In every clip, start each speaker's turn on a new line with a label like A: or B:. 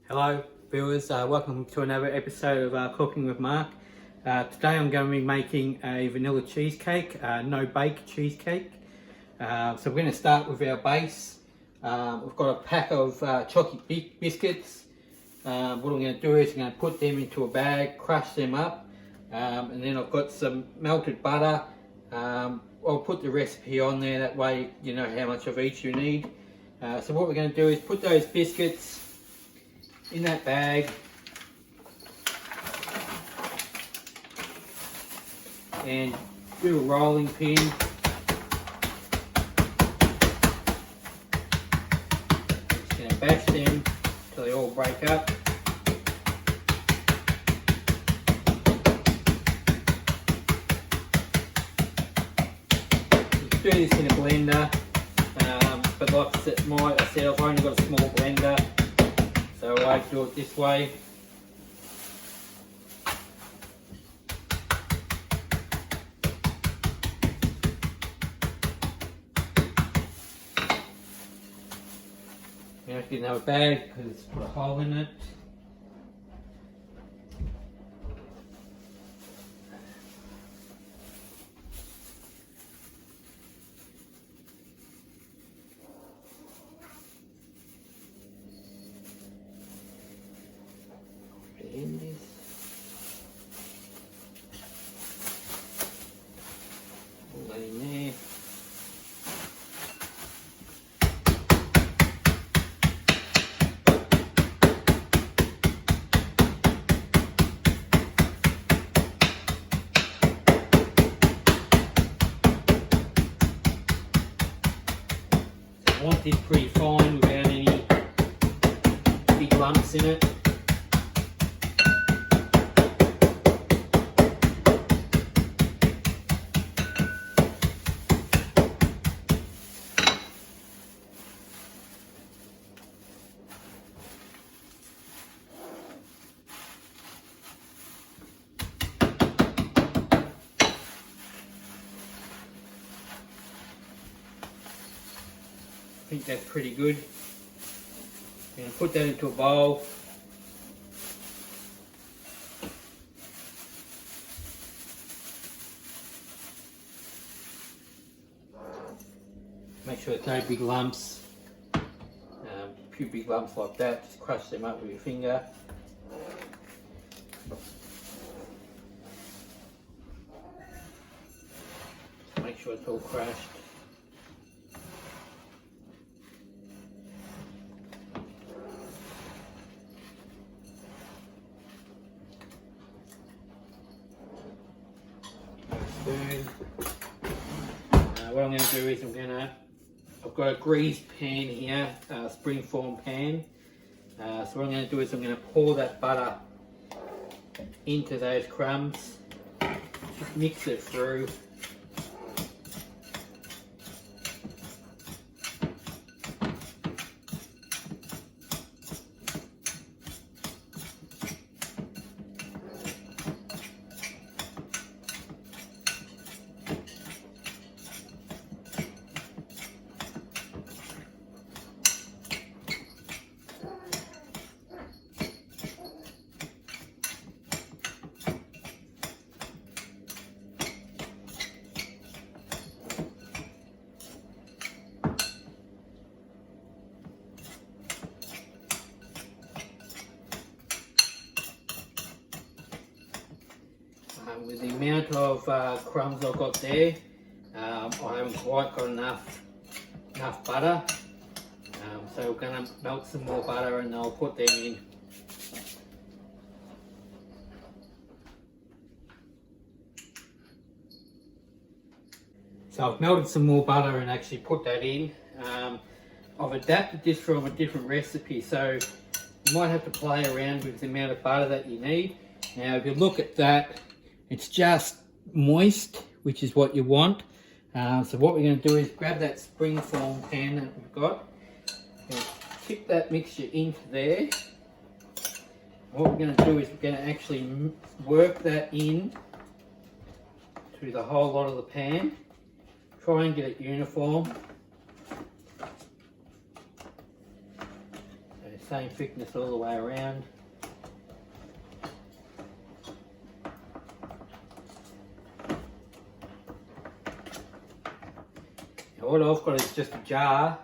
A: Hello viewers, welcome to another episode of Cooking with Mark. Today I'm going to be making a vanilla cheesecake, no bake cheesecake. So we're going to start with our base. We've got a pack of chocolate biscuits. What I'm going to do is I'm going to put them into a bag, crush them up, and then I've got some melted butter. I'll put the recipe on there, that way you know how much of each you need. So what we're going to do is put those biscuits in that bag and do a rolling pin. Just going to bash them until they all break up. Do this in a blender, but like I said, I've only got a small blender, so I like to do it this way. Now I get another bag because it's put a hole in it. In this. All that in there. I want this pretty fine without any big lumps in it. I think that's pretty good. I'm going to put that into a bowl. Make sure there's no big lumps. A few big lumps like that, just crush them up with your finger. Make sure it's all crushed. What I'm going to do is I've got a greased pan here, springform pan. So what I'm going to do is I'm going to pour that butter into those crumbs, just mix it through. With the amount of crumbs I've got there, I haven't quite got enough butter, so we're going to melt some more butter and I'll put them in. So I've melted some more butter and actually put that in. I've adapted this from a different recipe, so you might have to play around with the amount of butter that you need. Now if you look at that, it's just moist, which is what you want. So what we're going to do is grab that springform pan that we've got and tip that mixture into there. What we're going to do is we're going to actually work that in through the whole lot of the pan. Try and get it uniform. same thickness all the way around. Now what I've got is just a jar,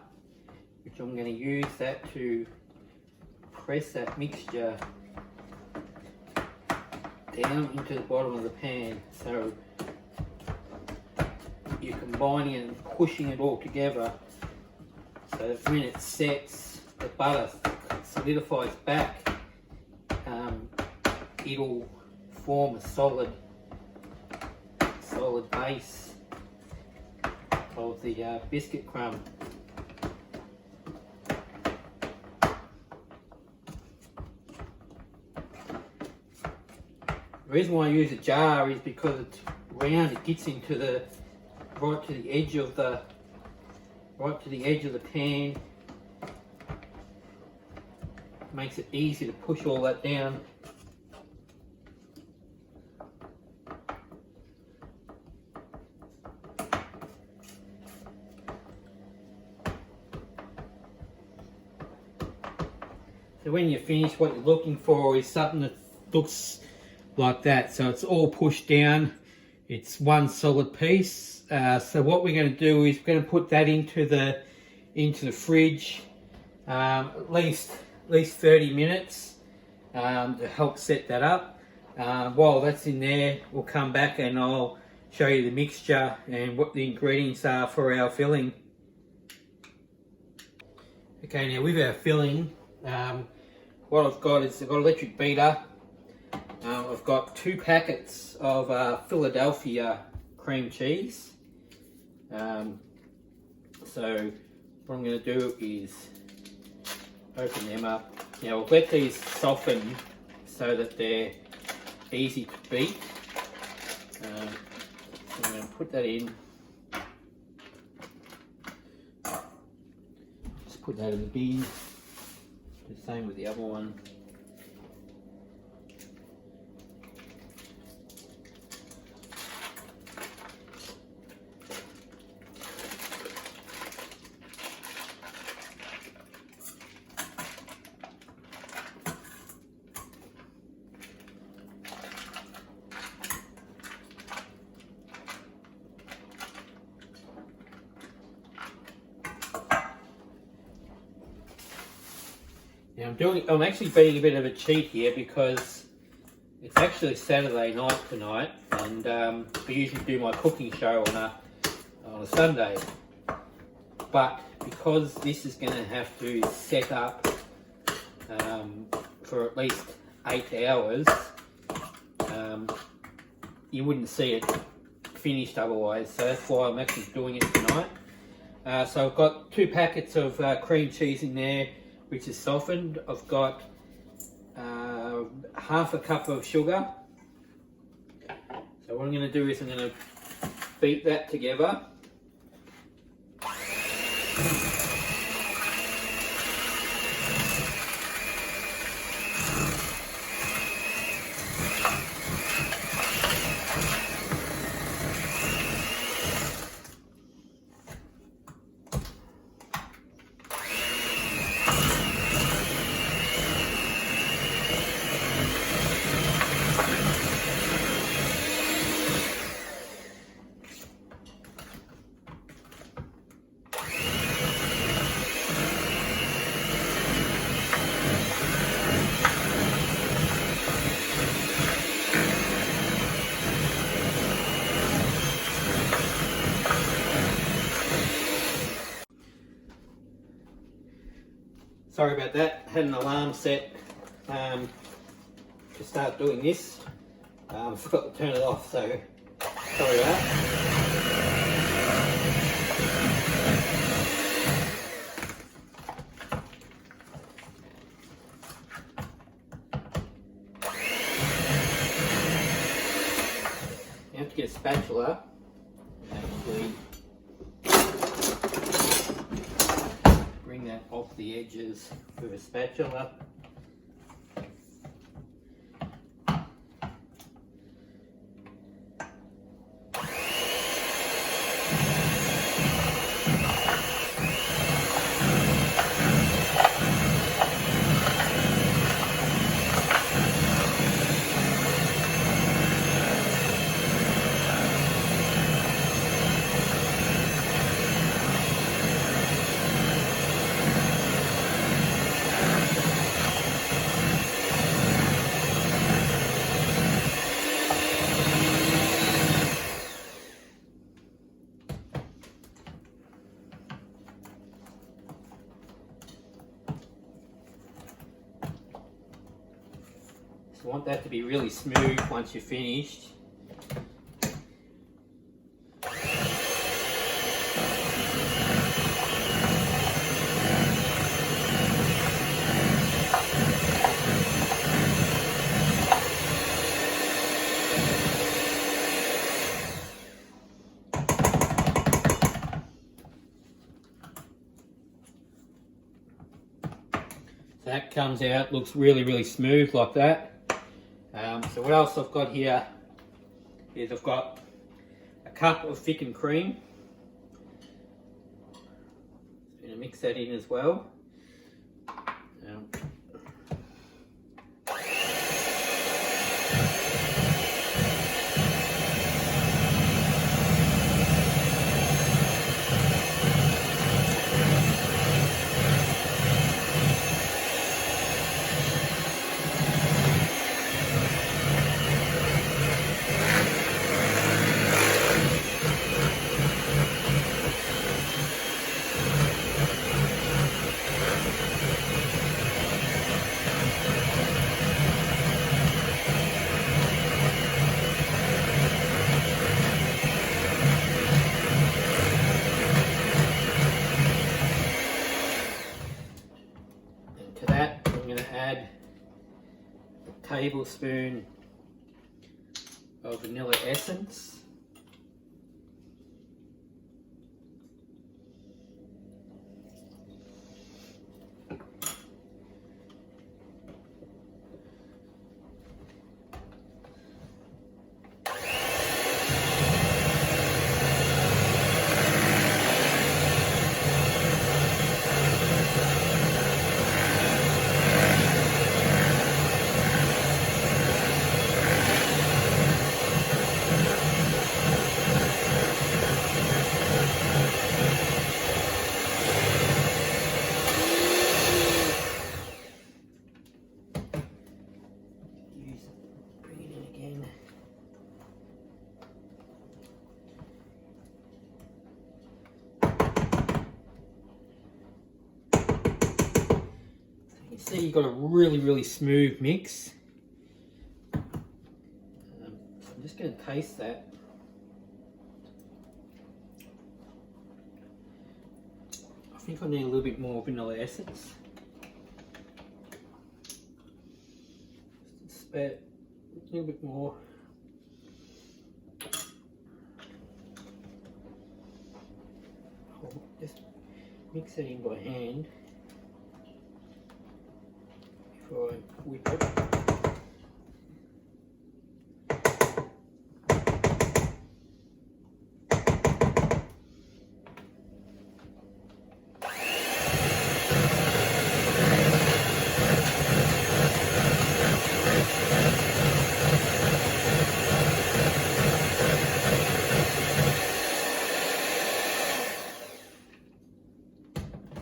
A: which I'm going to use that to press that mixture down into the bottom of the pan. So you're combining it and pushing it all together, so that when it sets, the butter solidifies back, it'll form a solid base of the biscuit crumb. The reason why I use a jar is because it's round, it gets into the right to the edge of the pan. Makes it easy to push all that down. So when you're finished, what you're looking for is something that looks like that. So it's all pushed down. It's one solid piece. So what we're going to do is we're going to put that into the fridge at least 30 minutes to help set that up. While that's in there, we'll come back and I'll show you the mixture and what the ingredients are for our filling. Okay, now with our filling, what I've got is I've got an electric beater. I've got 2 packets of Philadelphia cream cheese. So what I'm going to do is open them up. Now we'll let these soften so that they're easy to beat. I'm going to put that in. Just put that in the bin. The same with the other one. Now I'm actually being a bit of a cheat here because it's actually Saturday night tonight, and I usually do my cooking show on a Sunday. But because this is going to have to set up for at least 8 hours, you wouldn't see it finished otherwise. So that's why I'm actually doing it tonight. So I've got 2 packets of cream cheese in there, which is softened. I've got half a cup of sugar. So what I'm going to do is I'm going to beat that together. Sorry about that, had an alarm set to start doing this. Forgot to turn it off, so sorry about that. You have to get a spatula and actually bring that off the edges with a spatula. I want that to be really smooth once you're finished. That comes out, looks really smooth like that. So what else I've got here is I've got a cup of thickened cream. I'm going to mix that in as well. To that, I'm going to add a tablespoon of vanilla essence. See, you've got a really smooth mix. I'm just going to taste that. I think I need a little bit more vanilla essence. Just a little bit more. I'll just mix it in by hand. Before I whip it.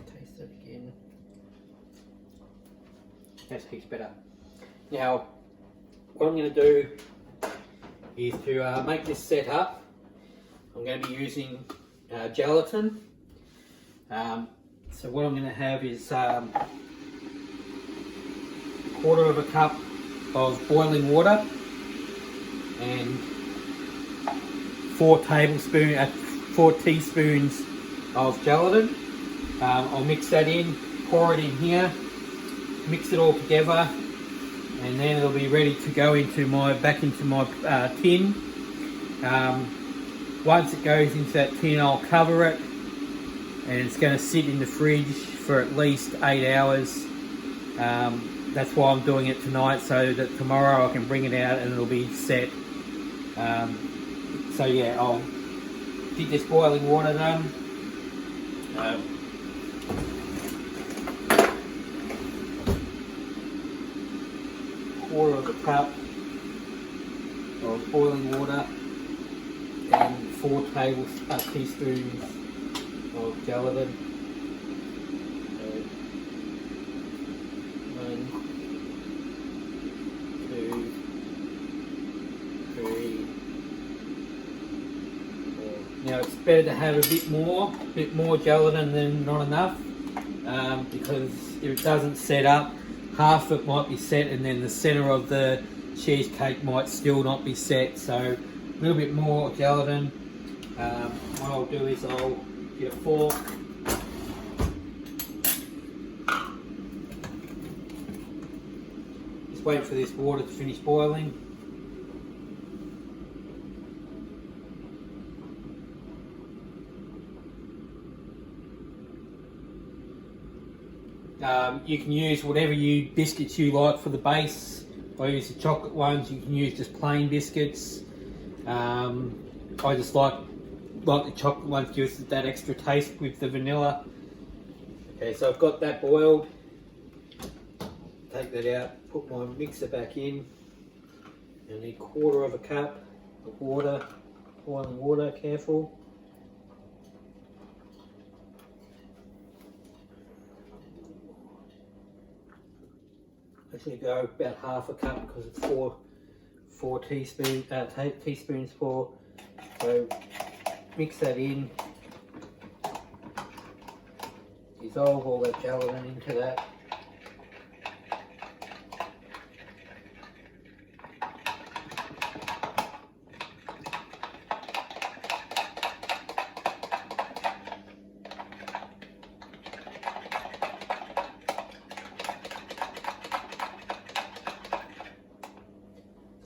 A: Taste it again. That's heaps better. Now, what I'm going to do is to make this set up, I'm going to be using gelatin. So what I'm going to have is a quarter of a cup of boiling water and 4 teaspoons of gelatin. I'll mix that in, pour it in here, mix it all together, and then it'll be ready to go into back into my tin. Once it goes into that tin, I'll cover it, and it's going to sit in the fridge for at least 8 hours. That's why I'm doing it tonight, so that tomorrow I can bring it out and it'll be set. So yeah, I'll get this boiling water done. Quarter of a cup of boiling water and 4 teaspoons of gelatin. So 1, 2, 3, 4. Now it's better to have a bit more gelatin than not enough, because if it doesn't set up, half of it might be set and then the center of the cheesecake might still not be set, so a little bit more gelatin. What I'll do is I'll get a fork, just wait for this water to finish boiling. You can use whatever biscuits you like for the base. I use the chocolate ones. You can use just plain biscuits. I just like the chocolate ones, gives it that extra taste with the vanilla. Okay, so I've got that boiled. Take that out, put my mixer back in. I need 1/4 cup of water, boiling water, careful. Actually go about 1/2 cup because it's four teaspoons for. So mix that in, dissolve all that gelatin into that.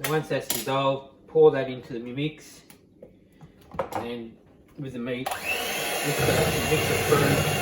A: So once that's dissolved, pour that into the mix, and then with the meat, mix it through.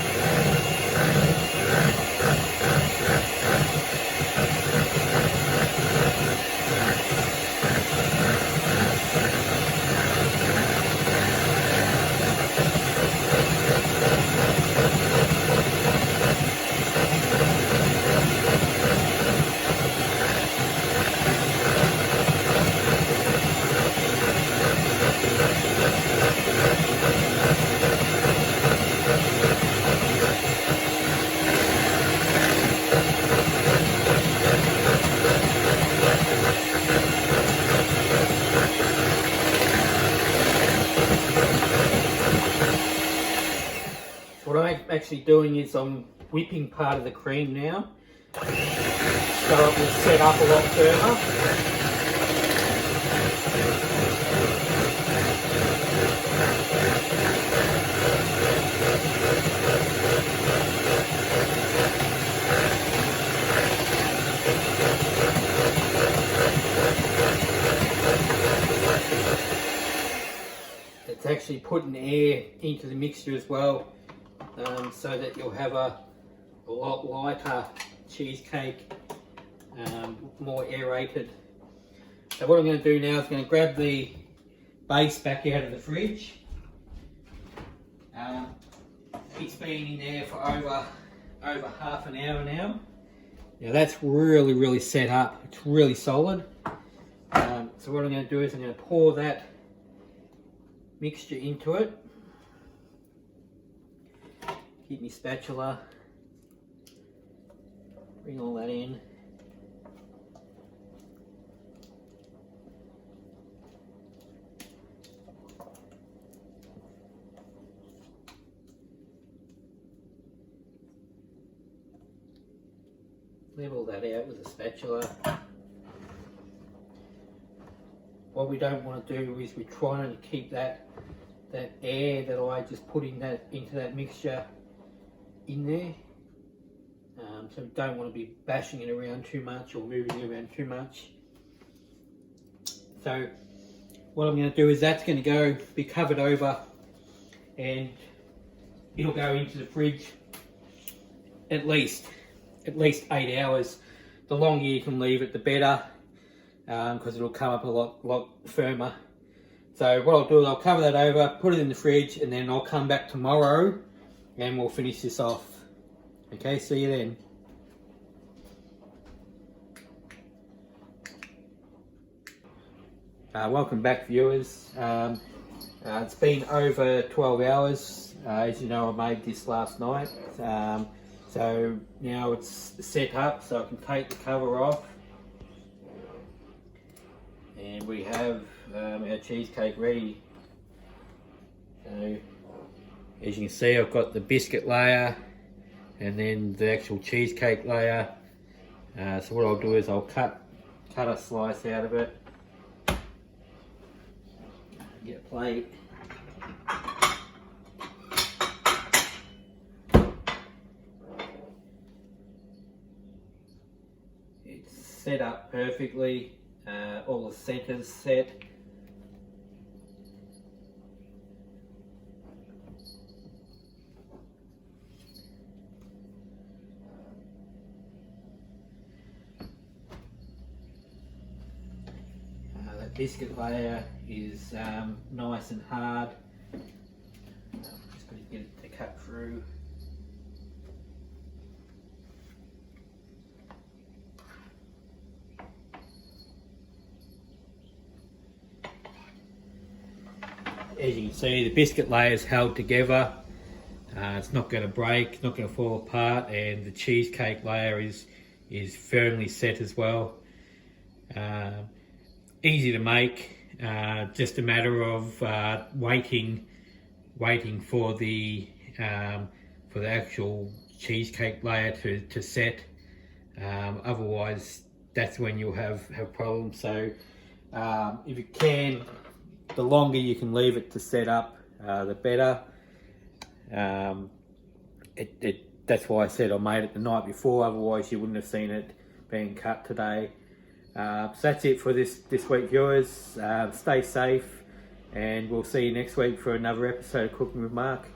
A: What I'm actually doing is I'm whipping part of the cream now, so it will set up a lot firmer. It's actually putting air into the mixture as well. So that you'll have a lot lighter cheesecake, more aerated. So what I'm going to do now is going to grab the base back out of the fridge. It's been in there for over half an hour now. Now that's really set up. It's really solid. So what I'm going to do is I'm going to pour that mixture into it. Keep my spatula, bring all that in. Level that out with a spatula. What we don't want to do is we're trying to keep that air that I just put into that mixture in there, so we don't want to be bashing it around too much or moving it around too much. So what I'm going to do is that's going to be covered over, and it'll go into the fridge at least 8 hours. The longer you can leave it, the better, because it'll come up a lot firmer. So what I'll do is I'll cover that over, put it in the fridge, and then I'll come back tomorrow and we'll finish this off. Okay, see you then. Welcome back, viewers. It's been over 12 hours. As you know, I made this last night. So now it's set up so I can take the cover off. And we have our cheesecake ready. So as you can see, I've got the biscuit layer and then the actual cheesecake layer. So what I'll do is I'll cut cut a slice out of it. Get a plate. It's set up perfectly, all the centers set. The biscuit layer is nice and hard. Just going to get it to cut through. As you can see, the biscuit layer is held together. It's not going to break, not going to fall apart, and the cheesecake layer is firmly set as well. Easy to make, just a matter of waiting for the actual cheesecake layer to set. Otherwise, that's when you'll have problems. So if you can, the longer you can leave it to set up, the better. That's why I said I made it the night before, otherwise you wouldn't have seen it being cut today. So that's it for this week, viewers. Stay safe, and we'll see you next week for another episode of Cooking with Mark.